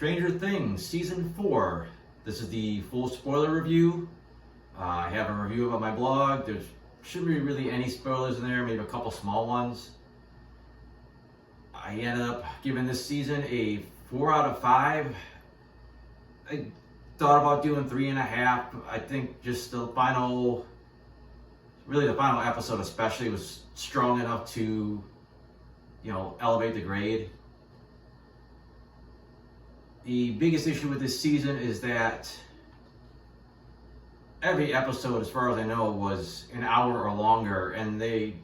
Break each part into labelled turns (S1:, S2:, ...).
S1: Stranger Things Season 4. This is the full spoiler review. I have a review on my blog. There shouldn't be really any spoilers in there, maybe a couple small ones. I ended up giving this season a 4 out of 5. I thought about doing 3.5. I think just the final episode especially was strong enough to, elevate the grade. The biggest issue with this season is that every episode, as far as I know, was an hour or longer, and they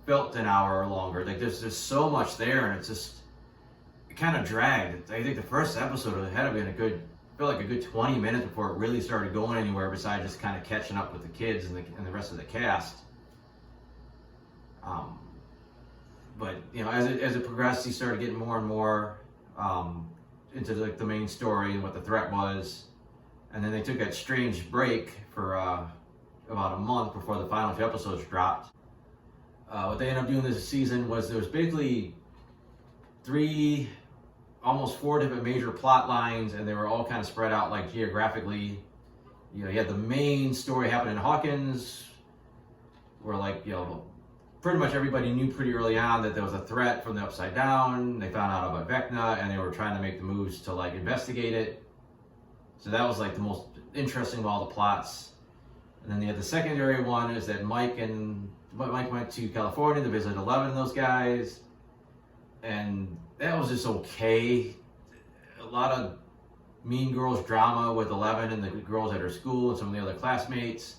S1: felt an hour or longer. Like there's just so much there, and it kind of dragged. I think the first episode had to been felt like a good 20 minutes before it really started going anywhere, besides just kind of catching up with the kids and the rest of the cast. But as it progressed, he started getting more and more into the main story and what the threat was, and then they took that strange break for about a month before the final 2 episodes dropped. What they ended up doing this season was there was basically 3, almost 4 different major plot lines, and they were all kind of spread out like geographically. You had the main story happening in Hawkins, where pretty much everybody knew pretty early on that there was a threat from the Upside Down. They found out about Vecna, and they were trying to make the moves to investigate it. So that was the most interesting of all the plots. And then the secondary one is that Mike went to California to visit 11 of those guys, and that was just okay. A lot of Mean Girls drama with 11 and the girls at her school and some of the other classmates.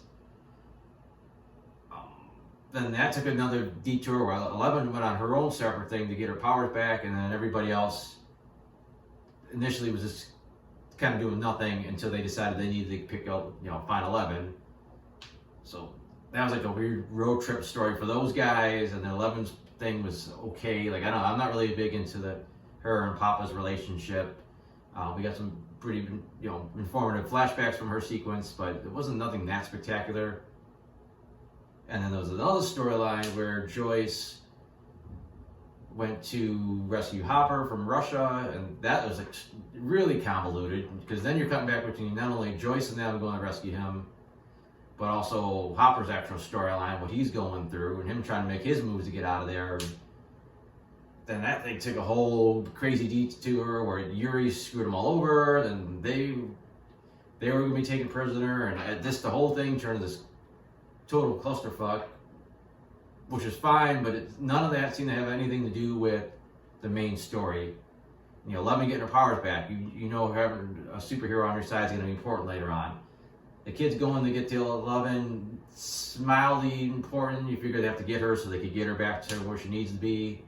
S1: Then that took another detour where 11 went on her own separate thing to get her powers back, and then everybody else initially was just kind of doing nothing until they decided they needed to pick up, find 11. So that was a weird road trip story for those guys, and then 11's thing was okay. I'm not really big into her and Papa's relationship. We got some pretty, informative flashbacks from her sequence, but it wasn't nothing that spectacular. And then there was another storyline where Joyce went to rescue Hopper from Russia, and that was really convoluted, because then you're cutting back between not only Joyce and them going to rescue him, but also Hopper's actual storyline, what he's going through, and him trying to make his moves to get out of there. Then that thing took a whole crazy detour where Yuri screwed them all over, and they were going to be taken prisoner, and the whole thing turned into this total clusterfuck, which is fine, but none of that seemed to have anything to do with the main story. 11 getting her powers back. Having a superhero on your side is going to be important later on. The kid's going to get to 11, it's mildly important. You figure they have to get her so they could get her back to where she needs to be.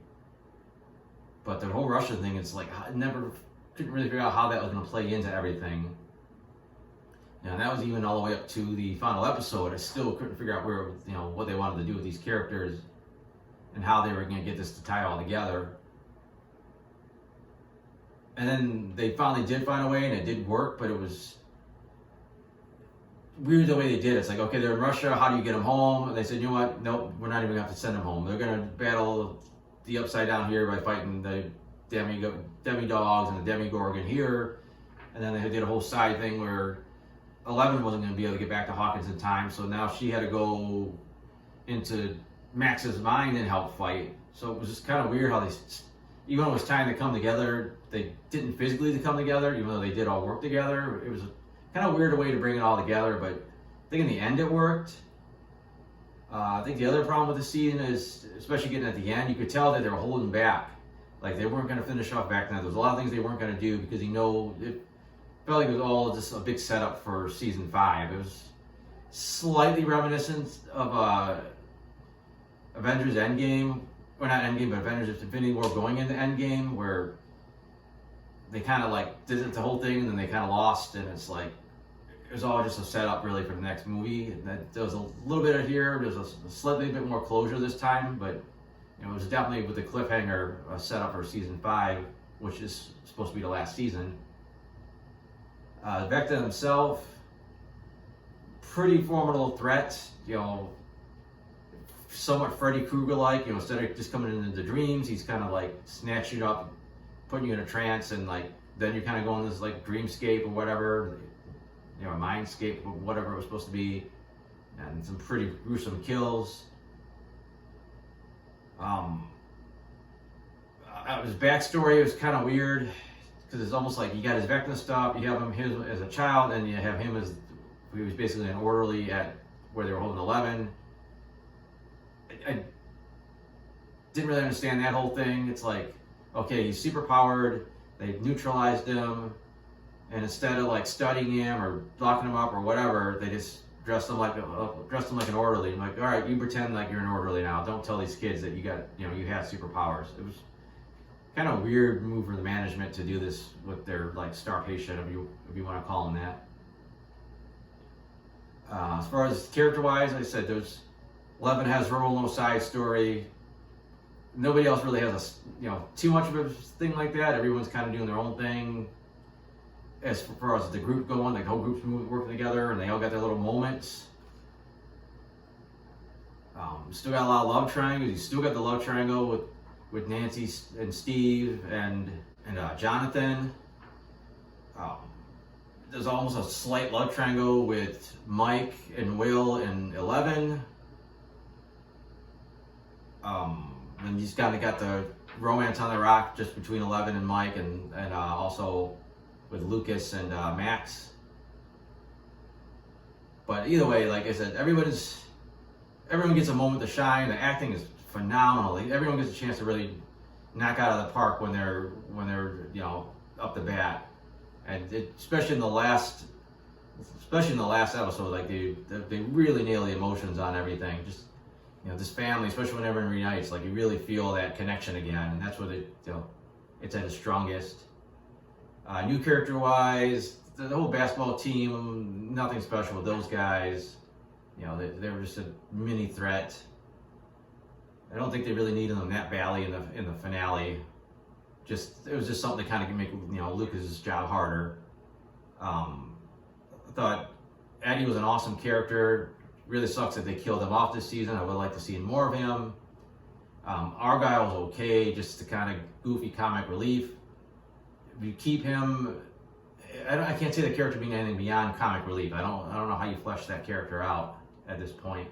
S1: But the whole Russia thing, it's I couldn't really figure out how that was going to play into everything. And that was even all the way up to the final episode. I still couldn't figure out what they wanted to do with these characters and how they were going to get this to tie all together. And then they finally did find a way, and it did work, but it was weird the way they did it. It's okay, they're in Russia, how do you get them home? And they said, you know what, nope, we're not even going to have to send them home. They're going to battle the Upside Down here by fighting the demi-dogs and the Demigorgon here. And then they did a whole side thing where 11 wasn't going to be able to get back to Hawkins in time, so now she had to go into Max's mind and help fight. So it was just kind of weird how even though it was time to come together, they didn't physically come together, even though they did all work together. It was kind of weird way to bring it all together, but I think in the end it worked. I think the other problem with the season is, especially getting at the end, you could tell that they were holding back. They weren't going to finish off back then. There was a lot of things they weren't going to do because it felt like it was all just a big setup for season 5. It was slightly reminiscent of Avengers Endgame, or not Endgame, but Avengers Infinity War going into Endgame, where they kind of did the whole thing and then they kind of lost, and it was all just a setup really for the next movie. There was a little bit of here, there's a slightly bit more closure this time, but it was definitely with the cliffhanger setup for season 5, which is supposed to be the last season. Vecna himself, pretty formidable threat, somewhat Freddy Krueger-like, instead of just coming into the dreams, he's kind of snatching you up, putting you in a trance, and then you're kind of going this like dreamscape or whatever, a mindscape or whatever it was supposed to be, and some pretty gruesome kills. His backstory was kind of weird because it's almost like you got his Vecna stuff, you have him as a child, and you have him as he was basically an orderly at where they were holding 11. I didn't really understand that whole thing. It's like, okay, he's super powered, they neutralized him, and instead of like studying him or locking him up or whatever, they just dressed him like an orderly. I'm like, all right, you pretend like you're an orderly now. Don't tell these kids that you have superpowers. It was kind of a weird move for the management to do this with their like star patient, if you want to call him that. As far as character-wise, like I said, 11 has her own little side story. Nobody else really has too much of a thing like that. Everyone's kind of doing their own thing. As far as the group going, like the whole group's working together, and they all got their little moments. Still got a lot of love triangles. You still got the love triangle with Nancy and Steve and Jonathan. There's almost a slight love triangle with Mike and Will and 11. And you just kind of got the romance on the rock just between 11 and Mike, and also with Lucas and Max. But either way, like I said, everyone gets a moment to shine. The acting is phenomenal. Everyone gets a chance to really knock out of the park when they're up the bat, and especially in the last episode, like they really nail the emotions on everything. Just this family, especially when everyone reunites, like you really feel that connection again, and that's what it's at its strongest. New character-wise, the whole basketball team, nothing special with those guys. They were just a mini threat. I don't think they really needed them that badly in the finale. It was just something to kind of make Lucas's job harder. I thought Eddie was an awesome character. Really sucks that they killed him off this season. I would like to see more of him. Argyle was okay, just the kind of goofy comic relief. If you keep him, I can't say the character being anything beyond comic relief. I don't know how you flesh that character out at this point.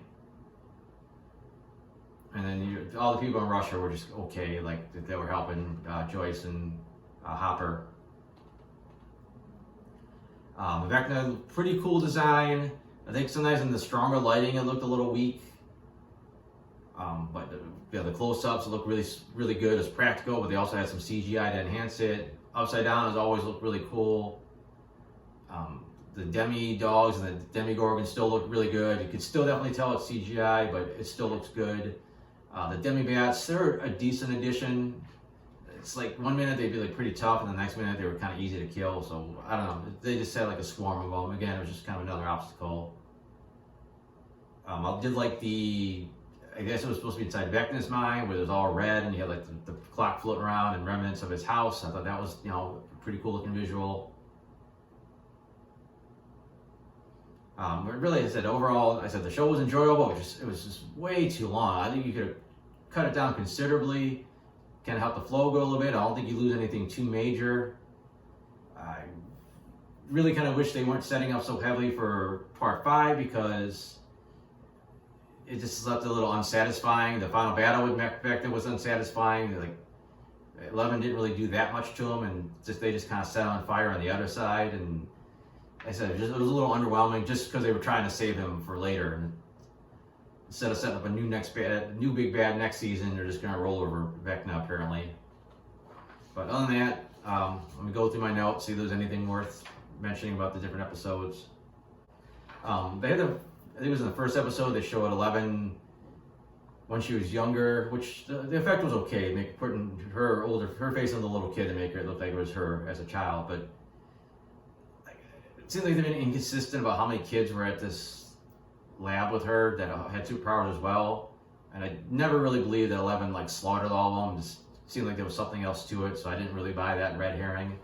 S1: And then all the people in Russia were just okay, like they were helping Joyce and Hopper. Vecna, pretty cool design. I think sometimes in the stronger lighting it looked a little weak. But the close-ups look really, really good. It's practical, but they also had some CGI to enhance it. Upside Down has always looked really cool. The demi-dogs and the demigorgons still look really good. You can still definitely tell it's CGI, but it still looks good. The demi-bats, they're a decent addition. It's like one minute they'd be like pretty tough, and the next minute they were kind of easy to kill. So I don't know. They just had like a swarm of them. Again, it was just kind of another obstacle. I did like I guess it was supposed to be inside Vecna's mind, where it was all red, and you had like the clock floating around and remnants of his house. I thought that was a pretty cool looking visual. But really, overall, the show was enjoyable. It was just way too long. I think you could have cut it down considerably, kind of help the flow go a little bit. I don't think you lose anything too major. I really kind of wish they weren't setting up so heavily for part 5, because it just left a little unsatisfying. The final battle with Vecna was unsatisfying. Like 11 didn't really do that much to him, and they just kind of set on fire on the other side. And I said it was a little underwhelming, just because they were trying to save him for later. And instead of setting up a new big bad next season, they're just going to roll over Vecna apparently. But other than that, let me go through my notes, see if there's anything worth mentioning about the different episodes. They had I think it was in the first episode, they showed 11 when she was younger, which the effect was okay, putting her face on the little kid to make it look like it was her as a child. But it seemed like they've been inconsistent about how many kids were at this lab with her that had superpowers as well. And I never really believed that 11 slaughtered all of them. It just seemed like there was something else to it, so I didn't really buy that red herring.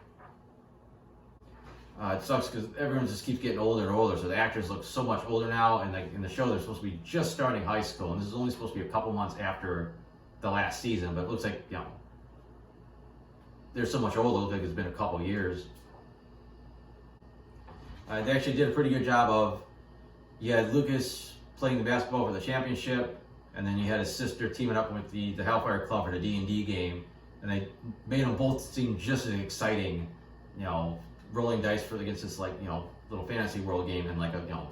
S1: It sucks because everyone just keeps getting older and older, so the actors look so much older now, and in the show they're supposed to be just starting high school, and this is only supposed to be a couple months after the last season, but it looks like, they're so much older, like it's been a couple years. They actually did a pretty good job of, you had Lucas playing the basketball for the championship, and then you had his sister teaming up with the Hellfire Club for the D&D game, and they made them both seem just as exciting, you know, rolling dice for against this, like, you know, little fantasy world game and like a, you know,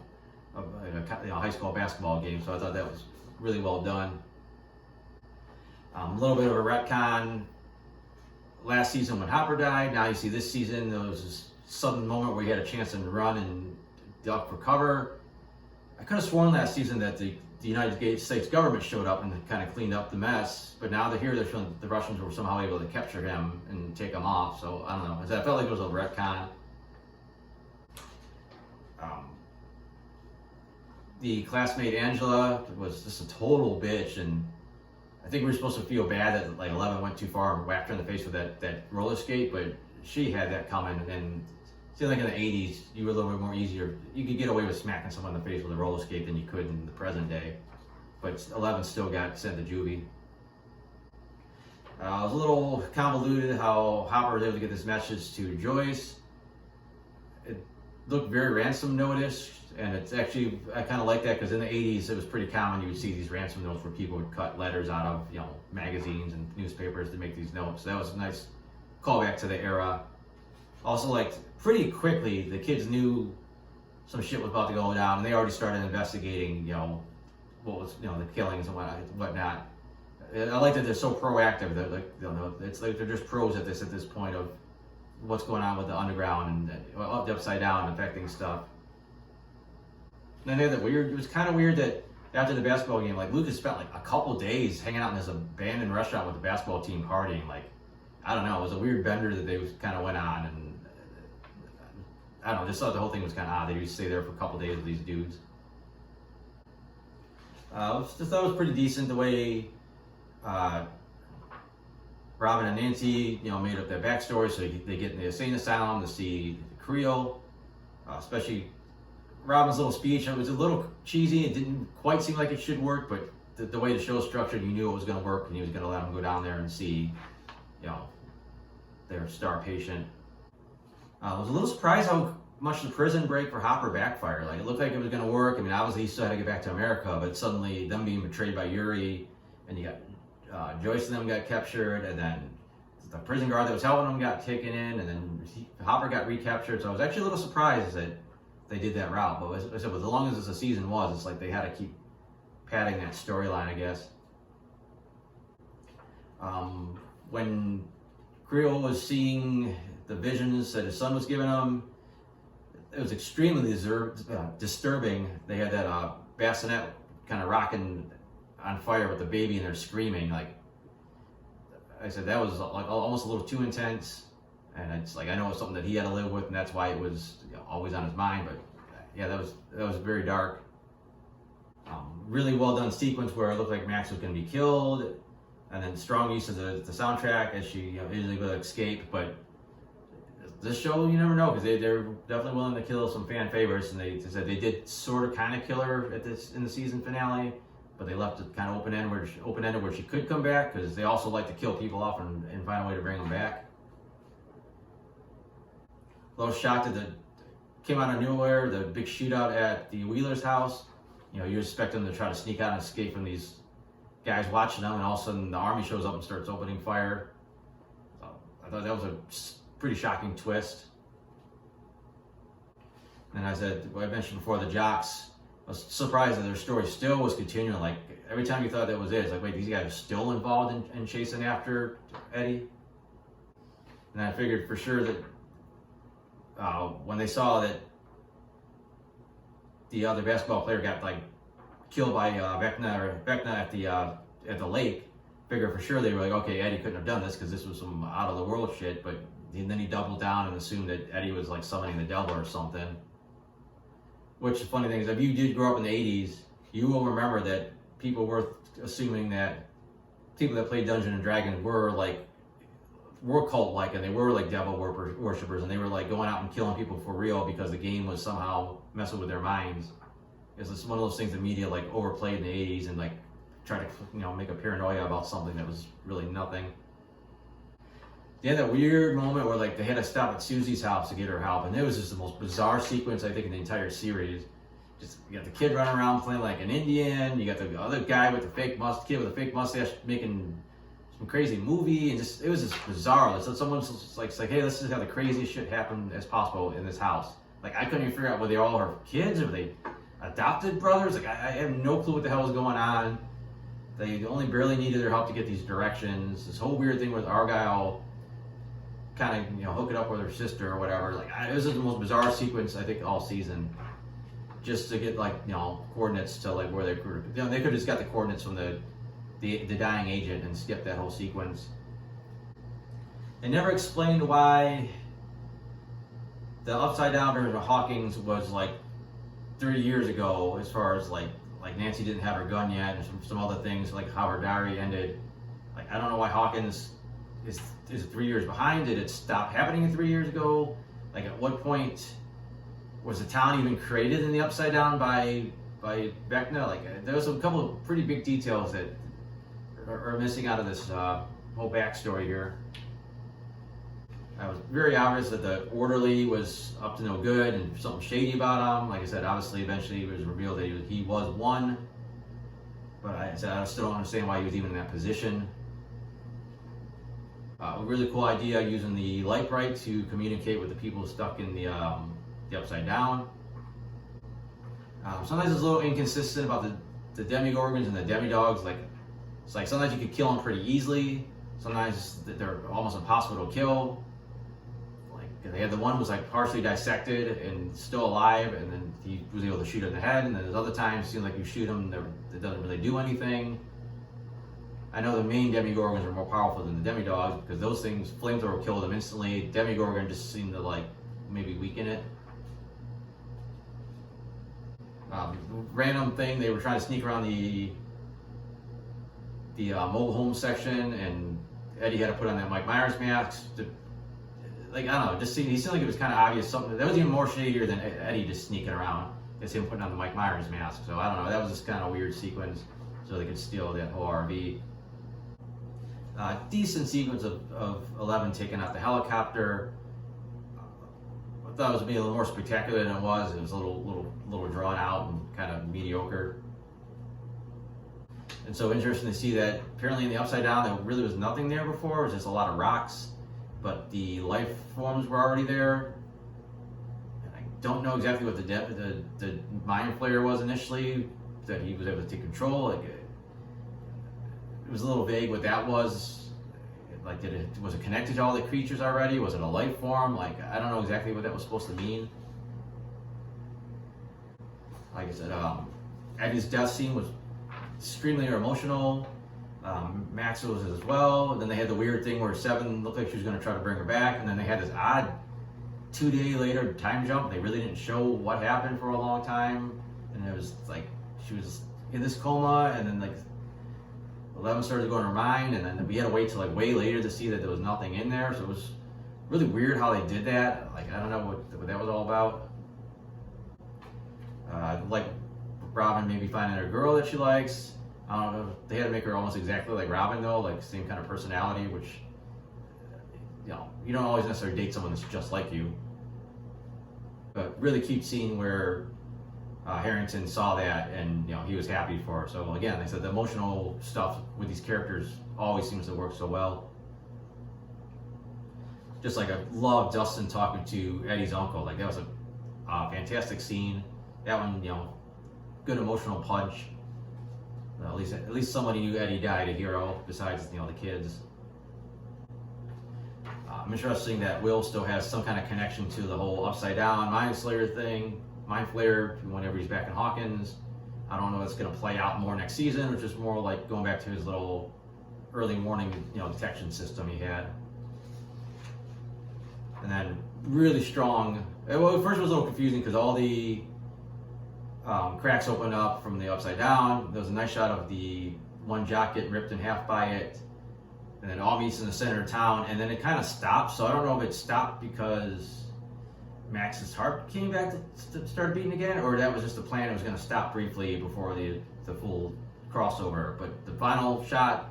S1: a high school basketball game. So I thought that was really well done. A little bit of a retcon. Last season when Hopper died, now you see this season there was this sudden moment where he had a chance to run and duck for cover. I could have sworn last season that the United States government showed up and kind of cleaned up the mess, but now they're showing the Russians were somehow able to capture him and take him off. So I don't know. I felt like it was a retcon. The classmate Angela was just a total bitch, and I think we were supposed to feel bad that like 11 went too far and whacked her in the face with that roller skate, but she had that coming. And it seemed like in the 80s, you were a little bit more easier. You could get away with smacking someone in the face with a roller skate than you could in the present day. But 11 still got sent to juvie. It was a little convoluted how Hopper was able to get this message to Joyce. It looked very ransom notice, and it's actually, I kind of like that because in the 80s it was pretty common. You would see these ransom notes where people would cut letters out of, you know, magazines and newspapers to make these notes. So that was a nice callback to the era. Also, like, pretty quickly the kids knew some shit was about to go down, and they already started investigating, you know, what was, you know, the killings and whatnot. I like that they're so proactive. They're like, you know, it's like they're just pros at this point of what's going on with the underground and the upside down and affecting stuff. And then they had that weird, it was kind of weird that after the basketball game, like, Lucas spent like a couple days hanging out in this abandoned restaurant with the basketball team partying. Like, I don't know, it was a weird bender that they kind of went on, and I don't know, just thought the whole thing was kind of odd. They used to stay there for a couple days with these dudes. Just thought it was pretty decent the way Robin and Nancy, you know, made up their backstory. So they get in the insane asylum to see Creel, especially Robin's little speech. It was a little cheesy. It didn't quite seem like it should work, but the way the show was structured, you knew it was going to work, and he was going to let them go down there and see, you know, their star patient. I was a little surprised how much the prison break for Hopper backfired. Like, it looked like it was going to work. I mean, obviously he still had to get back to America, but suddenly them being betrayed by Yuri, and you got Joyce and them got captured, and then the prison guard that was helping them got taken in, and then Hopper got recaptured. So I was actually a little surprised that they did that route. But as I said, as long as the season was, it's like they had to keep padding that storyline, I guess. When Creel was seeing the visions that his son was giving him, it was extremely disturbing. They had that bassinet kind of rocking on fire with the baby, and they're screaming. Like I said, that was like almost a little too intense. And it's like, I know it's something that he had to live with, and that's why it was, you know, always on his mind. But yeah, that was very dark. Really well done sequence where it looked like Max was going to be killed, and then strong use of the soundtrack as she, you know, usually would escape. But this show, you never know, because they're definitely willing to kill some fan favorites, and they said they did sort of kind of kill her in the season finale, but they left it kind of open-ended where she could come back, because they also like to kill people off and find a way to bring them back. A little shocked that came out of nowhere, the big shootout at the Wheeler's house. You know, you expect them to try to sneak out and escape from these guys watching them, and all of a sudden the army shows up and starts opening fire. So I thought that was a pretty shocking twist. And as I mentioned before, the jocks, I was surprised that their story still was continuing. Like, every time you thought that was it, it's like, wait, these guys are still involved in chasing after Eddie? And I figured for sure that when they saw that the other basketball player got like killed by Vecna at the lake, figure for sure they were like, okay, Eddie couldn't have done this because this was some out of the world shit. But then he doubled down and assumed that Eddie was like summoning the devil or something. Which, the funny thing is, if you did grow up in the 80s, you will remember that people were assuming that people that played Dungeons and Dragons were cult-like, and they were like devil worshippers, and they were like going out and killing people for real because the game was somehow messing with their minds. It's one of those things the media like overplayed in the 80s and like tried to, you know, make a paranoia about something that was really nothing. they had that weird moment where like they had to stop at Susie's house to get her help, and it was just the most bizarre sequence I think in the entire series. Just you got the kid running around playing like an Indian, you got the other guy with the kid with a fake mustache making some crazy movie, and just it was just bizarre. So someone's just like, hey, let's just have the craziest shit happen as possible in this house. Like I couldn't even figure out were they all her kids or were they adopted brothers? Like I have no clue what the hell was going on. They only barely needed their help to get these directions. This whole weird thing with Argyle kind of, hook it up with her sister or whatever. Like, it was the most bizarre sequence, I think, all season. Just to get, coordinates to, where they were. They could have just got the coordinates from the dying agent and skipped that whole sequence. They never explained why the Upside Down version of Hawkins was, 3 years ago, as far as, like Nancy didn't have her gun yet, and some other things, like how her diary ended. I don't know why Hawkins is 3 years behind. Did it stop happening 3 years ago? At what point was the town even created in the Upside Down by Vecna? There was a couple of pretty big details that are missing out of this whole backstory here. It was very obvious that the orderly was up to no good and something shady about him. Like I said, obviously, eventually it was revealed that he was one. But I still don't understand why he was even in that position. A really cool idea using the light bright to communicate with the people stuck in the Upside Down. Sometimes it's a little inconsistent about the Demigorgons and the Demidogs. It's like sometimes you could kill them pretty easily. Sometimes they're almost impossible to kill. They had the one was partially dissected and still alive, and then he was able to shoot it in the head. And then there's other times it seems like you shoot them, it doesn't really do anything. I know the main Demigorgons are more powerful than the Demidogs because those things, flamethrower killed them instantly. Demigorgon just seemed to maybe weaken it. Random thing, they were trying to sneak around the mobile home section, and Eddie had to put on that Mike Myers mask. I don't know, he seemed like it was kind of obvious something that was even more shadier than Eddie just sneaking around. It's him putting on the Mike Myers mask. So I don't know, that was just kind of a weird sequence, so they could steal that whole RV. Decent sequence of 11 taking out the helicopter. I thought it was maybe a little more spectacular than it was. It was a little drawn out and kind of mediocre. And so interesting to see that apparently in the Upside Down there really was nothing there before. It was just a lot of rocks, but the life forms were already there. And I don't know exactly what the mind flayer was initially that he was able to take control. It was a little vague what that was. Was it connected to all the creatures already? Was it a life form? I don't know exactly what that was supposed to mean. Like I said, Eddie's death scene was extremely emotional. Max was as well. And then they had the weird thing where Seven looked like she was going to try to bring her back, and then they had this odd 2 day later time jump. They really didn't show what happened for a long time, and it was she was in this coma, and then 11 started going to her mind, and then we had to wait till way later to see that there was nothing in there. So it was really weird how they did that. I don't know what that was all about. Robin maybe finding a girl that she likes. I don't know. They had to make her almost exactly like Robin though, same kind of personality, which you don't always necessarily date someone that's just like you. But really cute scene where Harrington saw that and he was happy for her. So again, like I said, the emotional stuff with these characters always seems to work so well. Just I love Dustin talking to Eddie's uncle. That was a fantastic scene. That one, good emotional punch. At least somebody knew Eddie died, a hero, besides the kids. I'm interested that Will still has some kind of connection to the whole Upside Down Mind Slayer thing. Mind Flayer, whenever he's back in Hawkins. I don't know if it's going to play out more next season, or just more going back to his little early warning, detection system he had. And then really strong. Well, at first it was a little confusing because all the cracks opened up from the Upside Down. There was a nice shot of the one jock getting ripped in half by it, and then all meets in the center of town, and then it kind of stopped. So I don't know if it stopped because Max's heart came back to start beating again, or that was just the plan. It was going to stop briefly before the full crossover. But the final shot,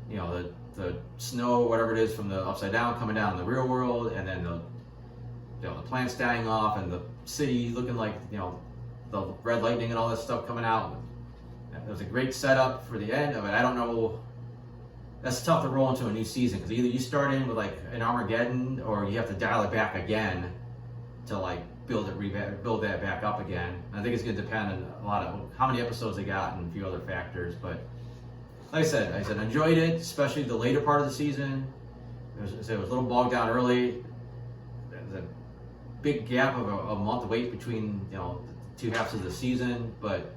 S1: the the snow, whatever it is, from the Upside Down coming down in the real world, and then the plants dying off, and the city looking like, the red lightning and all this stuff coming out. It was a great setup for the end of it. I don't know. That's tough to roll into a new season, because either you start in with like an Armageddon, or you have to dial it back again to like build that back up again. And I think it's going to depend on a lot of how many episodes they got and a few other factors. But like I said, enjoyed it, especially the later part of the season. It was a little bogged down early. There's a big gap of a month wait between the two halves of the season. But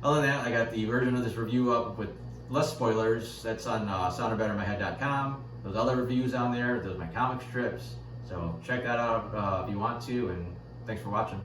S1: other than that, I got the version of this review up with less spoilers. That's on soundofbettermyhead.com. There's other reviews on there. There's my comic strips. So check that out if you want to. And thanks for watching.